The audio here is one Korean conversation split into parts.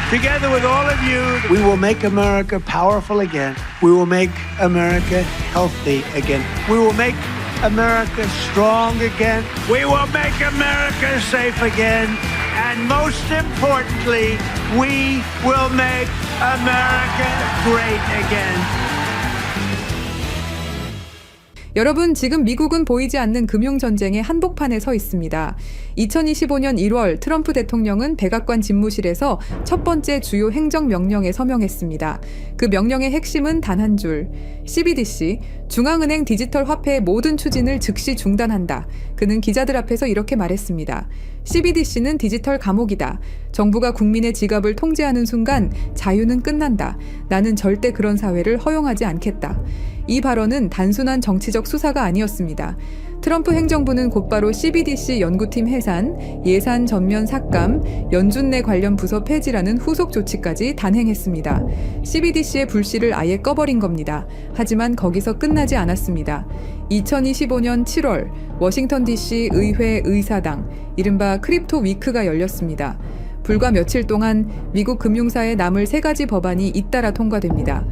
Together with all of you, we will make America powerful again. We will make America healthy again. We will make America strong again. We will make America safe again. And most importantly, we will make America great again. 여러분, 지금 미국은 보이지 않는 금융전쟁의 한복판에 서 있습니다. 2025년 1월 트럼프 대통령은 백악관 집무실에서 첫 번째 주요 행정명령에 서명했습니다. 그 명령의 핵심은 단 한 줄. CBDC, 중앙은행 디지털 화폐의 모든 추진을 즉시 중단한다. 그는 기자들 앞에서 이렇게 말했습니다. CBDC는 디지털 감옥이다. 정부가 국민의 지갑을 통제하는 순간 자유는 끝난다. 나는 절대 그런 사회를 허용하지 않겠다. 이 발언은 단순한 정치적 수사가 아니었습니다. 트럼프 행정부는 곧바로 CBDC 연구팀 해산, 예산 전면 삭감, 연준내 관련 부서 폐지라는 후속 조치까지 단행했습니다. CBDC의 불씨를 아예 꺼버린 겁니다. 하지만 거기서 끝나지 않았습니다. 2025년 7월 워싱턴 DC 의회 의사당, 이른바 크립토 위크가 열렸습니다. 불과 며칠 동안 미국 금융사에 남을 3가지 법안이 잇따라 통과됩니다.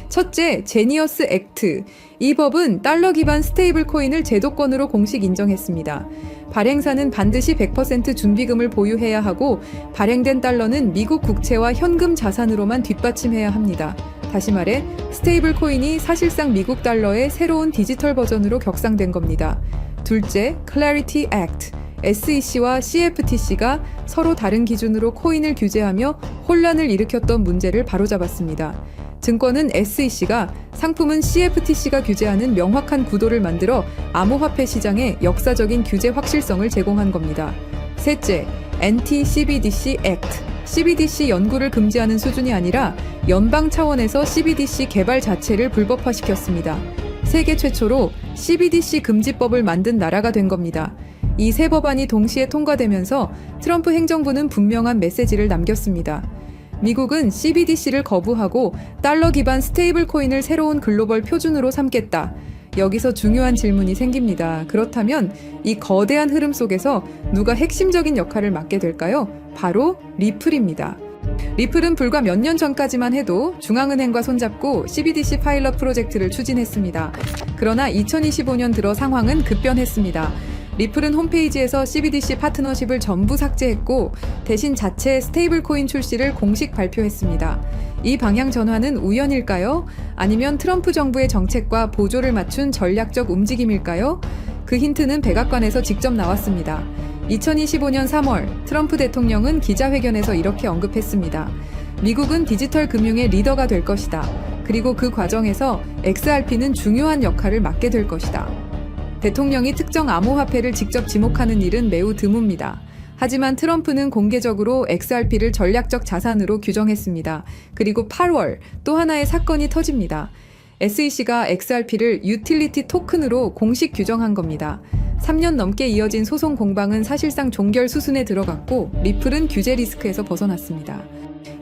첫째, 제니어스 액트. 이 법은 달러 기반 스테이블 코인을 제도권으로 공식 인정했습니다. 발행사는 반드시 100% 준비금을 보유해야 하고 발행된 달러는 미국 국채와 현금 자산으로만 뒷받침해야 합니다. 다시 말해 스테이블 코인이 사실상 미국 달러의 새로운 디지털 버전으로 격상된 겁니다. 둘째, Clarity Act. SEC와 CFTC가 서로 다른 기준으로 코인을 규제하며 혼란을 일으켰던 문제를 바로잡았습니다. 증권은 SEC가, 상품은 CFTC가 규제하는 명확한 구도를 만들어 암호화폐 시장에 역사적인 규제 확실성을 제공한 겁니다. 셋째, Anti-CBDC Act. CBDC 연구를 금지하는 수준이 아니라 연방 차원에서 CBDC 개발 자체를 불법화시켰습니다. 세계 최초로 CBDC 금지법을 만든 나라가 된 겁니다. 이 세 법안이 동시에 통과되면서 트럼프 행정부는 분명한 메시지를 남겼습니다. 미국은 CBDC를 거부하고 달러 기반 스테이블 코인을 새로운 글로벌 표준으로 삼겠다. 여기서 중요한 질문이 생깁니다. 그렇다면 이 거대한 흐름 속에서 누가 핵심적인 역할을 맡게 될까요? 바로 리플입니다. 리플은 불과 몇 년 전까지만 해도 중앙은행과 손잡고 CBDC 파일럿 프로젝트를 추진했습니다. 그러나 2025년 들어 상황은 급변했습니다. 리플은 홈페이지에서 CBDC 파트너십을 전부 삭제했고 대신 자체 스테이블 코인 출시를 공식 발표했습니다. 이 방향 전환은 우연일까요? 아니면 트럼프 정부의 정책과 보조를 맞춘 전략적 움직임일까요? 그 힌트는 백악관에서 직접 나왔습니다. 2025년 3월 트럼프 대통령은 기자회견에서 이렇게 언급했습니다. 미국은 디지털 금융의 리더가 될 것이다. 그리고 그 과정에서 XRP는 중요한 역할을 맡게 될 것이다. 대통령이 특정 암호화폐를 직접 지목하는 일은 매우 드뭅니다. 하지만 트럼프는 공개적으로 XRP를 전략적 자산으로 규정했습니다. 그리고 8월 또 하나의 사건이 터집니다. SEC가 XRP를 유틸리티 토큰으로 공식 규정한 겁니다. 3년 넘게 이어진 소송 공방은 사실상 종결 수순에 들어갔고 리플은 규제 리스크에서 벗어났습니다.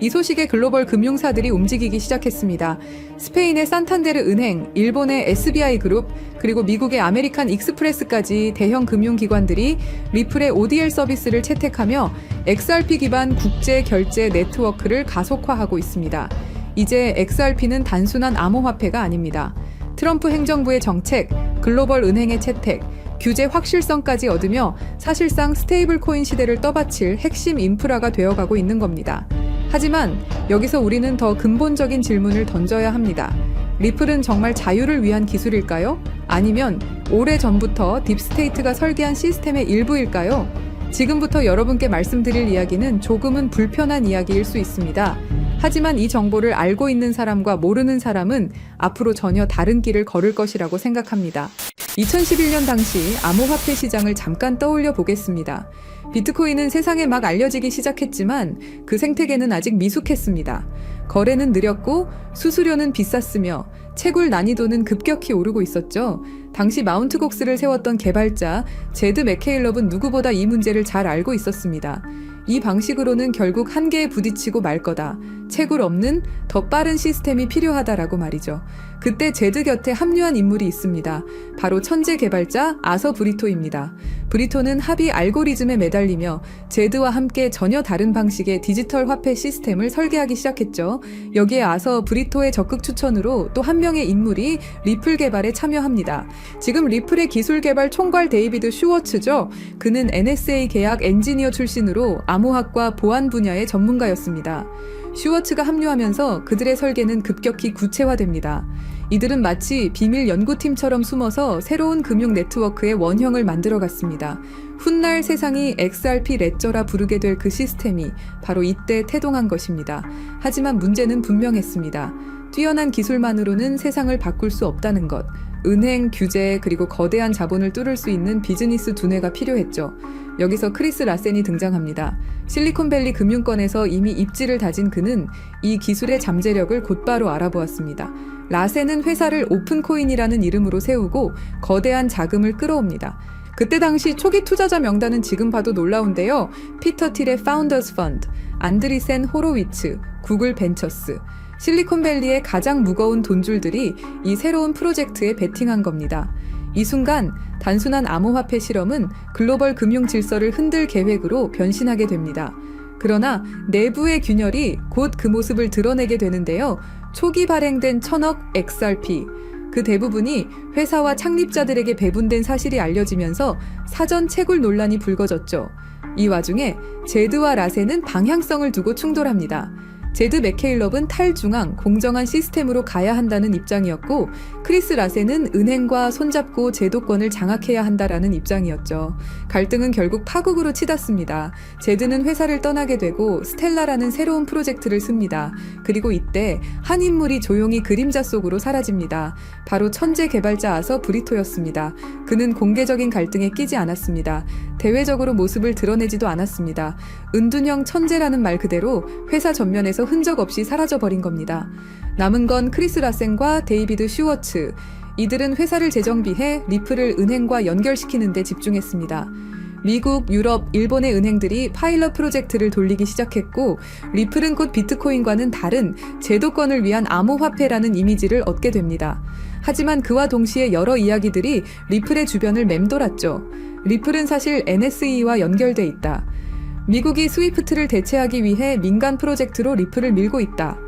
이 소식에 글로벌 금융사들이 움직이기 시작했습니다. 스페인의 산탄데르 은행, 일본의 SBI 그룹, 그리고 미국의 아메리칸 익스프레스까지 대형 금융기관들이 리플의 ODL 서비스를 채택하며 XRP 기반 국제 결제 네트워크를 가속화하고 있습니다. 이제 XRP는 단순한 암호화폐가 아닙니다. 트럼프 행정부의 정책, 글로벌 은행의 채택, 규제 확실성까지 얻으며 사실상 스테이블 코인 시대를 떠받칠 핵심 인프라가 되어가고 있는 겁니다. 하지만 여기서 우리는 더 근본적인 질문을 던져야 합니다. 리플은 정말 자유를 위한 기술일까요? 아니면 오래전부터 딥스테이트가 설계한 시스템의 일부일까요? 지금부터 여러분께 말씀드릴 이야기는 조금은 불편한 이야기일 수 있습니다. 하지만 이 정보를 알고 있는 사람과 모르는 사람은 앞으로 전혀 다른 길을 걸을 것이라고 생각합니다. 2011년 당시 암호화폐 시장을 잠깐 떠올려 보겠습니다. 비트코인은 세상에 막 알려지기 시작했지만 그 생태계는 아직 미숙했습니다. 거래는 느렸고 수수료는 비쌌으며 채굴 난이도는 급격히 오르고 있었죠. 당시 마운트 곡스를 세웠던 개발자 제드 맥케일럽은 누구보다 이 문제를 잘 알고 있었습니다. 이 방식으로는 결국 한계에 부딪히고 말 거다. 채굴 없는 더 빠른 시스템이 필요하다라고 말이죠. 그때 제드 곁에 합류한 인물이 있습니다. 바로 천재 개발자 아서 브리토입니다. 브리토는 합의 알고리즘에 매달리며 제드와 함께 전혀 다른 방식의 디지털 화폐 시스템을 설계하기 시작했죠. 여기에 아서 브리토의 적극 추천으로 또 한 명의 인물이 리플 개발에 참여합니다. 지금 리플의 기술 개발 총괄 데이비드 슈워츠죠. 그는 NSA 계약 엔지니어 출신으로 암호학과 보안 분야의 전문가였습니다. 슈워츠가 합류하면서 그들의 설계는 급격히 구체화됩니다. 이들은 마치 비밀 연구팀처럼 숨어서 새로운 금융 네트워크의 원형을 만들어갔습니다. 훗날 세상이 XRP 레저라 부르게 될 그 시스템이 바로 이때 태동한 것입니다. 하지만 문제는 분명했습니다. 뛰어난 기술만으로는 세상을 바꿀 수 없다는 것. 은행, 규제, 그리고 거대한 자본을 뚫을 수 있는 비즈니스 두뇌가 필요했죠. 여기서 크리스 라센이 등장합니다. 실리콘밸리 금융권에서 이미 입지를 다진 그는 이 기술의 잠재력을 곧바로 알아보았습니다. 라센은 회사를 오픈코인이라는 이름으로 세우고 거대한 자금을 끌어옵니다. 그때 당시 초기 투자자 명단은 지금 봐도 놀라운데요. 피터 틸의 파운더스 펀드, 안드리센 호로위츠, 구글 벤처스, 실리콘밸리의 가장 무거운 돈줄들이 이 새로운 프로젝트에 베팅한 겁니다. 이 순간 단순한 암호화폐 실험은 글로벌 금융 질서를 흔들 계획으로 변신하게 됩니다. 그러나 내부의 균열이 곧 그 모습을 드러내게 되는데요. 초기 발행된 1000억 XRP, 그 대부분이 회사와 창립자들에게 배분된 사실이 알려지면서 사전 채굴 논란이 불거졌죠. 이 와중에 제드와 라센은 방향성을 두고 충돌합니다. 제드 맥케일럽은 탈중앙, 공정한 시스템으로 가야 한다는 입장이었고 크리스 라센은 은행과 손잡고 제도권을 장악해야 한다라는 입장이었죠. 갈등은 결국 파국으로 치닫습니다. 제드는 회사를 떠나게 되고 스텔라라는 새로운 프로젝트를 씁니다. 그리고 이때 한 인물이 조용히 그림자 속으로 사라집니다. 바로 천재 개발자 아서 브리토였습니다. 그는 공개적인 갈등에 끼지 않았습니다. 대외적으로 모습을 드러내지도 않았습니다. 은둔형 천재라는 말 그대로 회사 전면에서 흔적 없이 사라져버린 겁니다. 남은 건 크리스 라센과 데이비드 슈워츠. 이들은 회사를 재정비해 리플을 은행과 연결시키는 데 집중했습니다. 미국, 유럽, 일본의 은행들이 파일럿 프로젝트를 돌리기 시작했고 리플은 곧 비트코인과는 다른 제도권을 위한 암호화폐라는 이미지를 얻게 됩니다. 하지만 그와 동시에 여러 이야기들이 리플의 주변을 맴돌았죠. 리플은 사실 NSE와 연결돼 있다. 미국이 스위프트를 대체하기 위해 민간 프로젝트로 리플을 밀고 있다.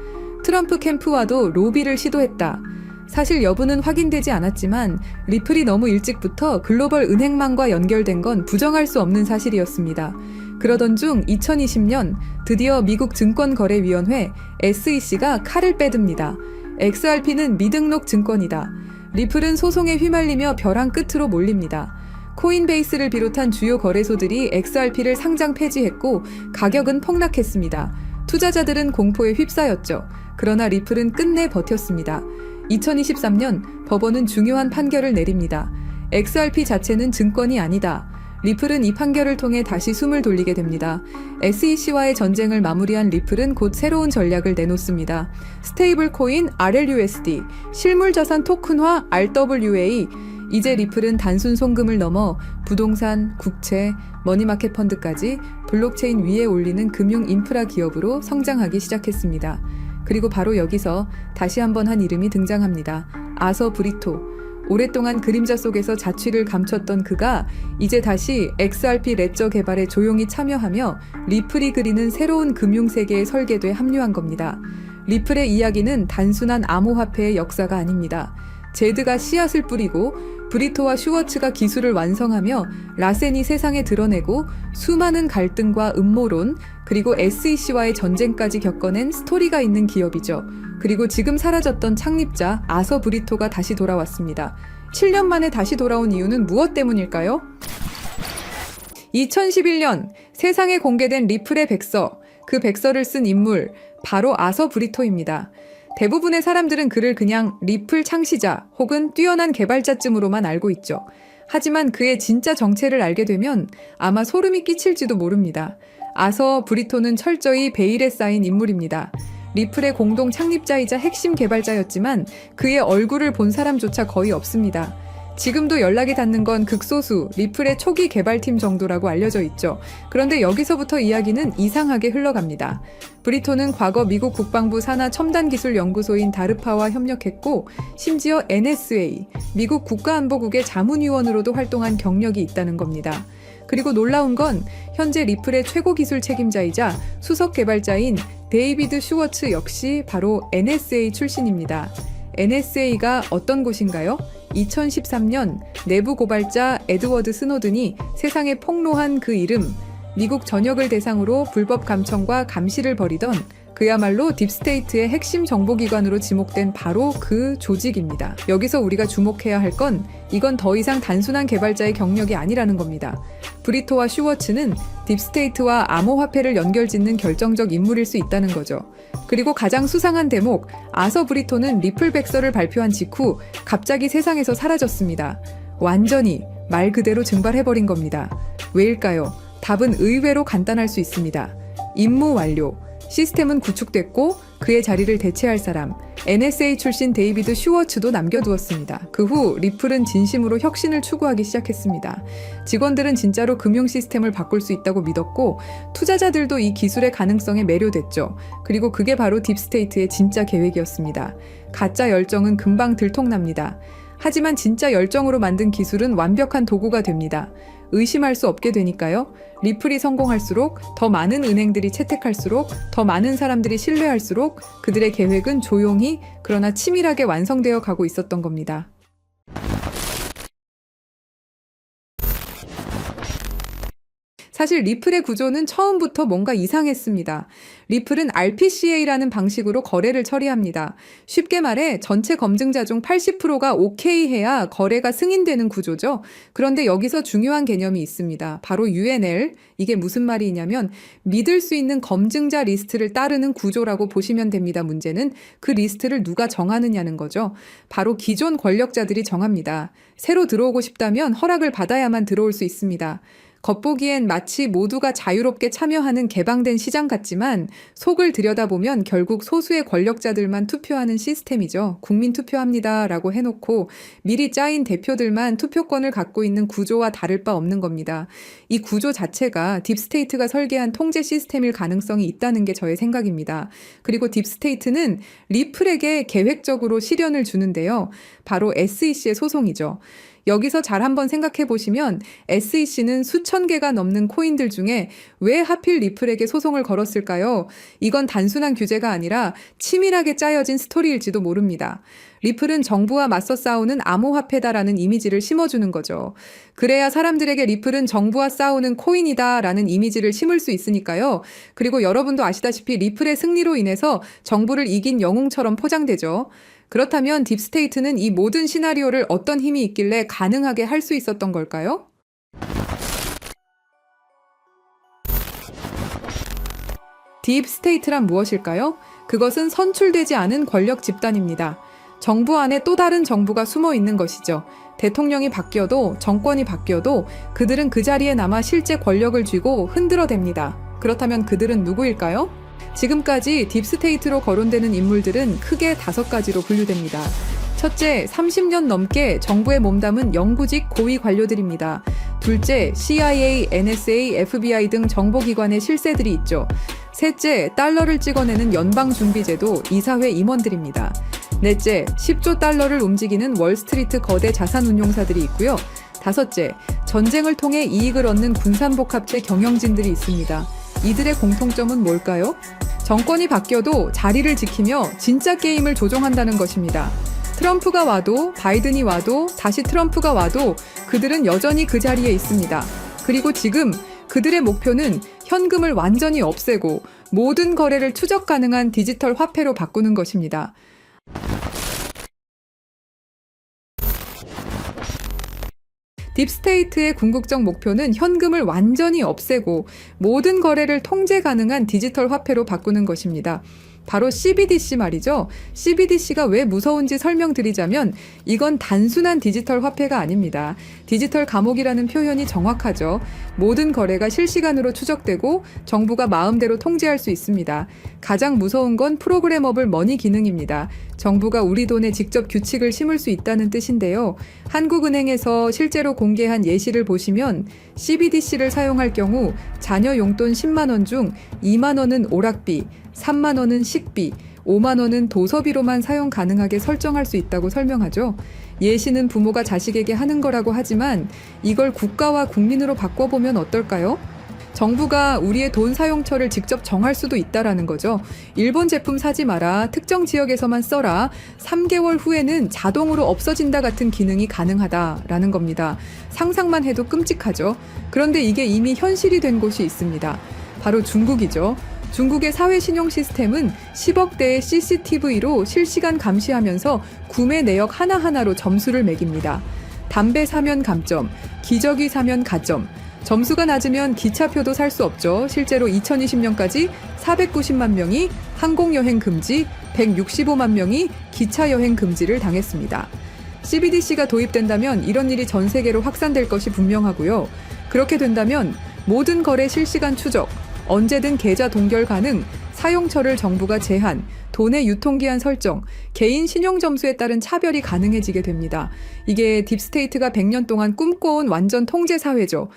트럼프 캠프와도 로비를 시도했다. 사실 여부는 확인되지 않았지만 리플이 너무 일찍부터 글로벌 은행망과 연결된 건 부정할 수 없는 사실이었습니다. 그러던 중 2020년 드디어 미국 증권거래위원회 SEC가 칼을 빼듭니다. XRP는 미등록 증권이다. 리플은 소송에 휘말리며 벼랑 끝으로 몰립니다. 코인베이스를 비롯한 주요 거래소들이 XRP를 상장 폐지했고 가격은 폭락했습니다. 투자자들은 공포에 휩싸였죠. 그러나 리플은 끝내 버텼습니다. 2023년 법원은 중요한 판결을 내립니다. XRP 자체는 증권이 아니다. 리플은 이 판결을 통해 다시 숨을 돌리게 됩니다. SEC와의 전쟁을 마무리한 리플은 곧 새로운 전략을 내놓습니다. 스테이블 코인 RLUSD, 실물자산 토큰화 RWA. 이제 리플은 단순 송금을 넘어 부동산, 국채, 머니마켓 펀드까지 블록체인 위에 올리는 금융 인프라 기업으로 성장하기 시작했습니다. 그리고 바로 여기서 다시 한번 한 이름이 등장합니다. 아서 브리토. 오랫동안 그림자 속에서 자취를 감췄던 그가 이제 다시 XRP 레저 개발에 조용히 참여하며 리플이 그리는 새로운 금융세계의 설계도에 합류한 겁니다. 리플의 이야기는 단순한 암호화폐의 역사가 아닙니다. 제드가 씨앗을 뿌리고 브리토와 슈워츠가 기술을 완성하며 라센이 세상에 드러내고 수많은 갈등과 음모론 그리고 SEC와의 전쟁까지 겪어낸 스토리가 있는 기업이죠. 그리고 지금 사라졌던 창립자 아서 브리토가 다시 돌아왔습니다. 7년 만에 다시 돌아온 이유는 무엇 때문일까요? 2011년 세상에 공개된 리플의 백서, 그 백서를 쓴 인물 바로 아서 브리토입니다. 대부분의 사람들은 그를 그냥 리플 창시자 혹은 뛰어난 개발자쯤으로만 알고 있죠. 하지만 그의 진짜 정체를 알게 되면 아마 소름이 끼칠지도 모릅니다. 아서 브리토는 철저히 베일에 쌓인 인물입니다. 리플의 공동 창립자이자 핵심 개발자였지만 그의 얼굴을 본 사람조차 거의 없습니다. 지금도 연락이 닿는 건 극소수 리플의 초기 개발팀 정도라고 알려져 있죠. 그런데 여기서부터 이야기는 이상하게 흘러갑니다. 브리톤은 과거 미국 국방부 산하 첨단기술연구소인 다르파와 협력했고 심지어 NSA, 미국 국가안보국의 자문위원으로도 활동한 경력이 있다는 겁니다. 그리고 놀라운 건 현재 리플의 최고 기술 책임자이자 수석 개발자인 데이비드 슈워츠 역시 바로 NSA 출신입니다. NSA가 어떤 곳인가요? 2013년 내부 고발자 에드워드 스노든이 세상에 폭로한 그 이름, 미국 전역을 대상으로 불법 감청과 감시를 벌이던 그야말로 딥스테이트의 핵심 정보기관으로 지목된 바로 그 조직입니다. 여기서 우리가 주목해야 할 건 이건 더 이상 단순한 개발자의 경력이 아니라는 겁니다. 브리토와 슈워츠는 딥스테이트와 암호화폐를 연결짓는 결정적 인물일 수 있다는 거죠. 그리고 가장 수상한 대목, 아서 브리토는 리플 백서를 발표한 직후 갑자기 세상에서 사라졌습니다. 완전히 말 그대로 증발해버린 겁니다. 왜일까요? 답은 의외로 간단할 수 있습니다. 임무 완료. 시스템은 구축됐고 그의 자리를 대체할 사람, NSA 출신 데이비드 슈워츠도 남겨두었습니다. 그 후 리플은 진심으로 혁신을 추구하기 시작했습니다. 직원들은 진짜로 금융 시스템을 바꿀 수 있다고 믿었고 투자자들도 이 기술의 가능성에 매료됐죠. 그리고 그게 바로 딥스테이트의 진짜 계획이었습니다. 가짜 열정은 금방 들통납니다. 하지만 진짜 열정으로 만든 기술은 완벽한 도구가 됩니다. 의심할 수 없게 되니까요. 리플이 성공할수록, 더 많은 은행들이 채택할수록, 더 많은 사람들이 신뢰할수록 그들의 계획은 조용히 그러나 치밀하게 완성되어 가고 있었던 겁니다. 사실 리플의 구조는 처음부터 뭔가 이상했습니다. 리플은 RPCA라는 방식으로 거래를 처리합니다. 쉽게 말해 전체 검증자 중 80%가 오케이 해야 거래가 승인되는 구조죠. 그런데 여기서 중요한 개념이 있습니다. 바로 UNL. 이게 무슨 말이냐면 믿을 수 있는 검증자 리스트를 따르는 구조라고 보시면 됩니다. 문제는 그 리스트를 누가 정하느냐는 거죠. 바로 기존 권력자들이 정합니다. 새로 들어오고 싶다면 허락을 받아야만 들어올 수 있습니다. 겉보기엔 마치 모두가 자유롭게 참여하는 개방된 시장 같지만 속을 들여다보면 결국 소수의 권력자들만 투표하는 시스템이죠. 국민 투표합니다 라고 해놓고 미리 짜인 대표들만 투표권을 갖고 있는 구조와 다를 바 없는 겁니다. 이 구조 자체가 딥스테이트가 설계한 통제 시스템일 가능성이 있다는 게 저의 생각입니다. 그리고 딥스테이트는 리플에게 계획적으로 시련을 주는데요. 바로 SEC의 소송이죠. 여기서 잘 한번 생각해 보시면 SEC는 수천 개가 넘는 코인들 중에 왜 하필 리플에게 소송을 걸었을까요? 이건 단순한 규제가 아니라 치밀하게 짜여진 스토리일지도 모릅니다. 리플은 정부와 맞서 싸우는 암호화폐다라는 이미지를 심어주는 거죠. 그래야 사람들에게 리플은 정부와 싸우는 코인이다라는 이미지를 심을 수 있으니까요. 그리고 여러분도 아시다시피 리플의 승리로 인해서 정부를 이긴 영웅처럼 포장되죠. 그렇다면 딥스테이트는 이 모든 시나리오를 어떤 힘이 있길래 가능하게 할 수 있었던 걸까요? 딥스테이트란 무엇일까요? 그것은 선출되지 않은 권력 집단입니다. 정부 안에 또 다른 정부가 숨어 있는 것이죠. 대통령이 바뀌어도 정권이 바뀌어도 그들은 그 자리에 남아 실제 권력을 쥐고 흔들어댑니다. 그렇다면 그들은 누구일까요? 지금까지 딥스테이트로 거론되는 인물들은 크게 5가지로 분류됩니다. 첫째, 30년 넘게 정부에 몸담은 영구직 고위 관료들입니다. 둘째, CIA, NSA, FBI 등 정보기관의 실세들이 있죠. 셋째, 달러를 찍어내는 연방준비제도 이사회 임원들입니다. 넷째, 10조 달러를 움직이는 월스트리트 거대 자산운용사들이 있고요. 다섯째, 전쟁을 통해 이익을 얻는 군산복합체 경영진들이 있습니다. 이들의 공통점은 뭘까요? 정권이 바뀌어도 자리를 지키며 진짜 게임을 조종한다는 것입니다. 트럼프가 와도 바이든이 와도 다시 트럼프가 와도 그들은 여전히 그 자리에 있습니다. 그리고 지금 그들의 목표는 현금을 완전히 없애고 모든 거래를 추적 가능한 디지털 화폐로 바꾸는 것입니다. 딥스테이트의 궁극적 목표는 현금을 완전히 없애고 모든 거래를 통제 가능한 디지털 화폐로 바꾸는 것입니다. 바로 CBDC 말이죠. CBDC가 왜 무서운지 설명드리자면 이건 단순한 디지털 화폐가 아닙니다. 디지털 감옥이라는 표현이 정확하죠. 모든 거래가 실시간으로 추적되고 정부가 마음대로 통제할 수 있습니다. 가장 무서운 건 프로그래머블 머니 기능입니다. 정부가 우리 돈에 직접 규칙을 심을 수 있다는 뜻인데요. 한국은행에서 실제로 공개한 예시를 보시면 CBDC를 사용할 경우 자녀 용돈 10만 원 중 2만 원은 오락비, 3만 원은 식비, 5만 원은 도서비로만 사용 가능하게 설정할 수 있다고 설명하죠. 예시는 부모가 자식에게 하는 거라고 하지만 이걸 국가와 국민으로 바꿔보면 어떨까요? 정부가 우리의 돈 사용처를 직접 정할 수도 있다라는 거죠. 일본 제품 사지 마라, 특정 지역에서만 써라, 3개월 후에는 자동으로 없어진다 같은 기능이 가능하다라는 겁니다. 상상만 해도 끔찍하죠. 그런데 이게 이미 현실이 된 곳이 있습니다. 바로 중국이죠. 중국의 사회 신용 시스템은 10억 대의 CCTV로 실시간 감시하면서 구매 내역 하나하나로 점수를 매깁니다. 담배 사면 감점, 기저귀 사면 가점, 점수가 낮으면 기차표도 살 수 없죠. 실제로 2020년까지 490만 명이 항공여행 금지, 165만 명이 기차여행 금지를 당했습니다. CBDC가 도입된다면 이런 일이 전 세계로 확산될 것이 분명하고요. 그렇게 된다면 모든 거래 실시간 추적, 언제든 계좌 동결 가능, 사용처를 정부가 제한, 돈의 유통기한 설정, 개인 신용점수에 따른 차별이 가능해지게 됩니다. 이게 딥스테이트가 100년 동안 꿈꿔온 완전 통제 사회죠.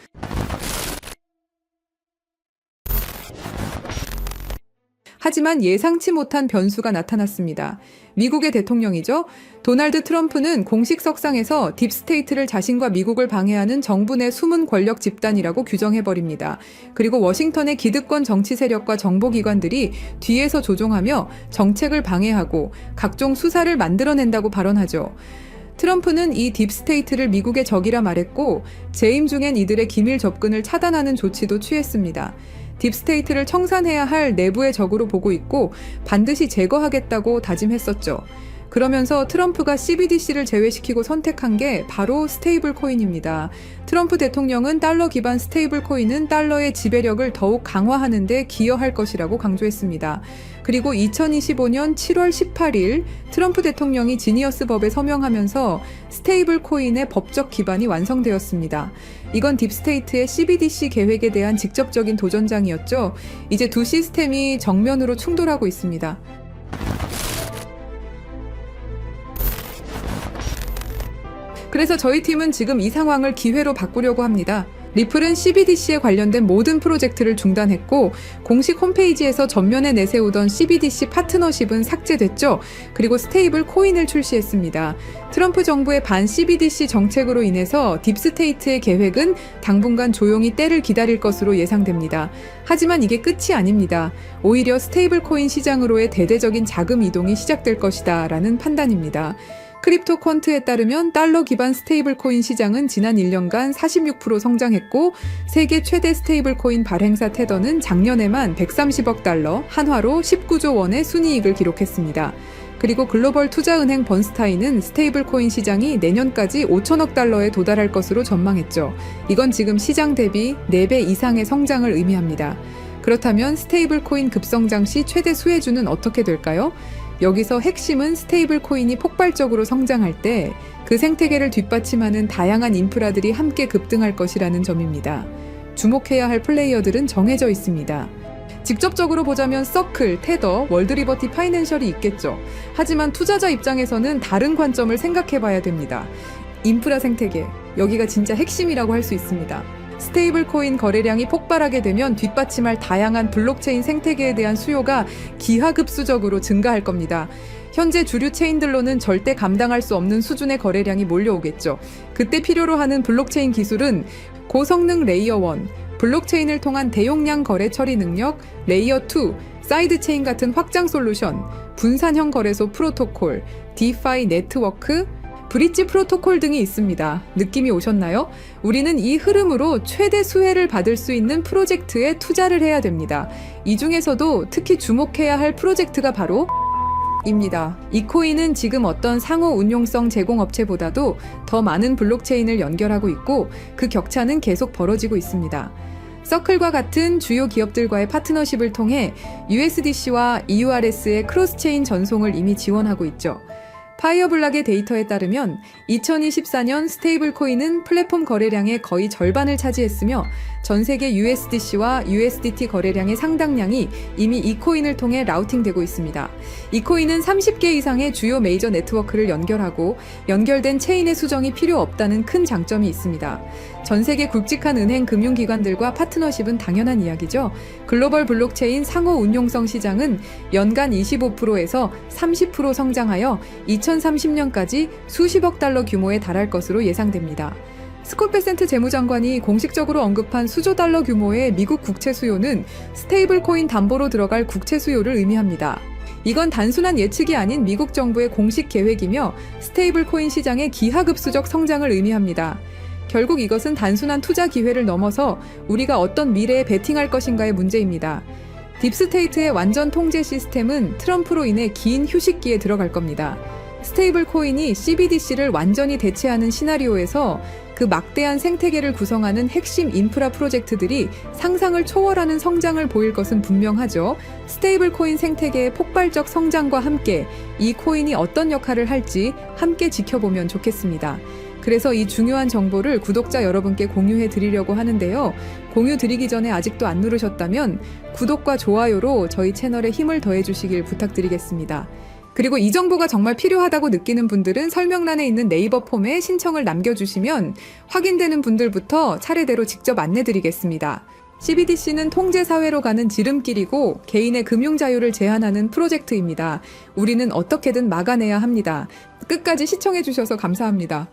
하지만 예상치 못한 변수가 나타났습니다. 미국의 대통령이죠. 도널드 트럼프는 공식 석상에서 딥스테이트를 자신과 미국을 방해하는 정부 내 숨은 권력 집단이라고 규정해버립니다. 그리고 워싱턴의 기득권 정치 세력과 정보기관들이 뒤에서 조종하며 정책을 방해하고 각종 수사를 만들어낸다고 발언하죠. 트럼프는 이 딥스테이트를 미국의 적이라 말했고 재임 중엔 이들의 기밀 접근을 차단하는 조치도 취했습니다. 딥스테이트를 청산해야 할 내부의 적으로 보고 있고 반드시 제거하겠다고 다짐했었죠. 그러면서 트럼프가 CBDC를 제외시키고 선택한 게 바로 스테이블 코인입니다. 트럼프 대통령은 달러 기반 스테이블 코인은 달러의 지배력을 더욱 강화하는 데 기여할 것이라고 강조했습니다. 그리고 2025년 7월 18일 트럼프 대통령이 지니어스 법에 서명하면서 스테이블 코인의 법적 기반이 완성되었습니다. 이건 딥스테이트의 CBDC 계획에 대한 직접적인 도전장이었죠. 이제 두 시스템이 정면으로 충돌하고 있습니다. 그래서 저희 팀은 지금 이 상황을 기회로 바꾸려고 합니다. 리플은 CBDC에 관련된 모든 프로젝트를 중단했고 공식 홈페이지에서 전면에 내세우던 CBDC 파트너십은 삭제됐죠. 그리고 스테이블 코인을 출시했습니다. 트럼프 정부의 반 CBDC 정책으로 인해서 딥스테이트의 계획은 당분간 조용히 때를 기다릴 것으로 예상됩니다. 하지만 이게 끝이 아닙니다. 오히려 스테이블 코인 시장으로의 대대적인 자금 이동이 시작될 것이다 라는 판단입니다. 크립토 퀀트에 따르면 달러 기반 스테이블 코인 시장은 지난 1년간 46% 성장했고 세계 최대 스테이블 코인 발행사 테더는 작년에만 130억 달러, 한화로 19조 원의 순이익을 기록했습니다. 그리고 글로벌 투자은행 번스타인은 스테이블 코인 시장이 내년까지 5천억 달러에 도달할 것으로 전망했죠. 이건 지금 시장 대비 4배 이상의 성장을 의미합니다. 그렇다면 스테이블 코인 급성장 시 최대 수혜주는 어떻게 될까요? 여기서 핵심은 스테이블 코인이 폭발적으로 성장할 때 그 생태계를 뒷받침하는 다양한 인프라들이 함께 급등할 것이라는 점입니다. 주목해야 할 플레이어들은 정해져 있습니다. 직접적으로 보자면 서클, 테더, 월드리버티 파이낸셜이 있겠죠. 하지만 투자자 입장에서는 다른 관점을 생각해봐야 됩니다. 인프라 생태계, 여기가 진짜 핵심이라고 할 수 있습니다. 스테이블 코인 거래량이 폭발하게 되면 뒷받침할 다양한 블록체인 생태계에 대한 수요가 기하급수적으로 증가할 겁니다. 현재 주류 체인들로는 절대 감당할 수 없는 수준의 거래량이 몰려오겠죠. 그때 필요로 하는 블록체인 기술은 고성능 레이어 1, 블록체인을 통한 대용량 거래 처리 능력, 레이어 2, 사이드체인 같은 확장 솔루션, 분산형 거래소 프로토콜, 디파이 네트워크, 브릿지 프로토콜 등이 있습니다. 느낌이 오셨나요? 우리는 이 흐름으로 최대 수혜를 받을 수 있는 프로젝트에 투자를 해야 됩니다. 이 중에서도 특히 주목해야 할 프로젝트가 바로 입니다. 이 코인은 지금 어떤 상호 운용성 제공업체보다도 더 많은 블록체인을 연결하고 있고 그 격차는 계속 벌어지고 있습니다. 서클과 같은 주요 기업들과의 파트너십을 통해 USDC와 EURS의 크로스체인 전송을 이미 지원하고 있죠. 파이어블락의 데이터에 따르면 2024년 스테이블 코인은 플랫폼 거래량의 거의 절반을 차지했으며 전 세계 USDC와 USDT 거래량의 상당량이 이미 이 코인을 통해 라우팅되고 있습니다. 이 코인은 30개 이상의 주요 메이저 네트워크를 연결하고 연결된 체인의 수정이 필요 없다는 큰 장점이 있습니다. 전 세계 굵직한 은행 금융기관들과 파트너십은 당연한 이야기죠. 글로벌 블록체인 상호 운용성 시장은 연간 25%에서 30% 성장하여 2030년까지 수십억 달러 규모에 달할 것으로 예상됩니다. 스콧 베센트 재무장관이 공식적으로 언급한 수조 달러 규모의 미국 국채 수요는 스테이블 코인 담보로 들어갈 국채 수요를 의미합니다. 이건 단순한 예측이 아닌 미국 정부의 공식 계획이며 스테이블 코인 시장의 기하급수적 성장을 의미합니다. 결국 이것은 단순한 투자 기회를 넘어서 우리가 어떤 미래에 베팅할 것인가의 문제입니다. 딥스테이트의 완전 통제 시스템은 트럼프로 인해 긴 휴식기에 들어갈 겁니다. 스테이블 코인이 CBDC를 완전히 대체하는 시나리오에서 그 막대한 생태계를 구성하는 핵심 인프라 프로젝트들이 상상을 초월하는 성장을 보일 것은 분명하죠. 스테이블 코인 생태계의 폭발적 성장과 함께 이 코인이 어떤 역할을 할지 함께 지켜보면 좋겠습니다. 그래서 이 중요한 정보를 구독자 여러분께 공유해 드리려고 하는데요. 공유 드리기 전에 아직도 안 누르셨다면 구독과 좋아요로 저희 채널에 힘을 더해 주시길 부탁드리겠습니다. 그리고 이 정보가 정말 필요하다고 느끼는 분들은 설명란에 있는 네이버 폼에 신청을 남겨주시면 확인되는 분들부터 차례대로 직접 안내드리겠습니다. CBDC는 통제사회로 가는 지름길이고 개인의 금융 자유를 제한하는 프로젝트입니다. 우리는 어떻게든 막아내야 합니다. 끝까지 시청해주셔서 감사합니다.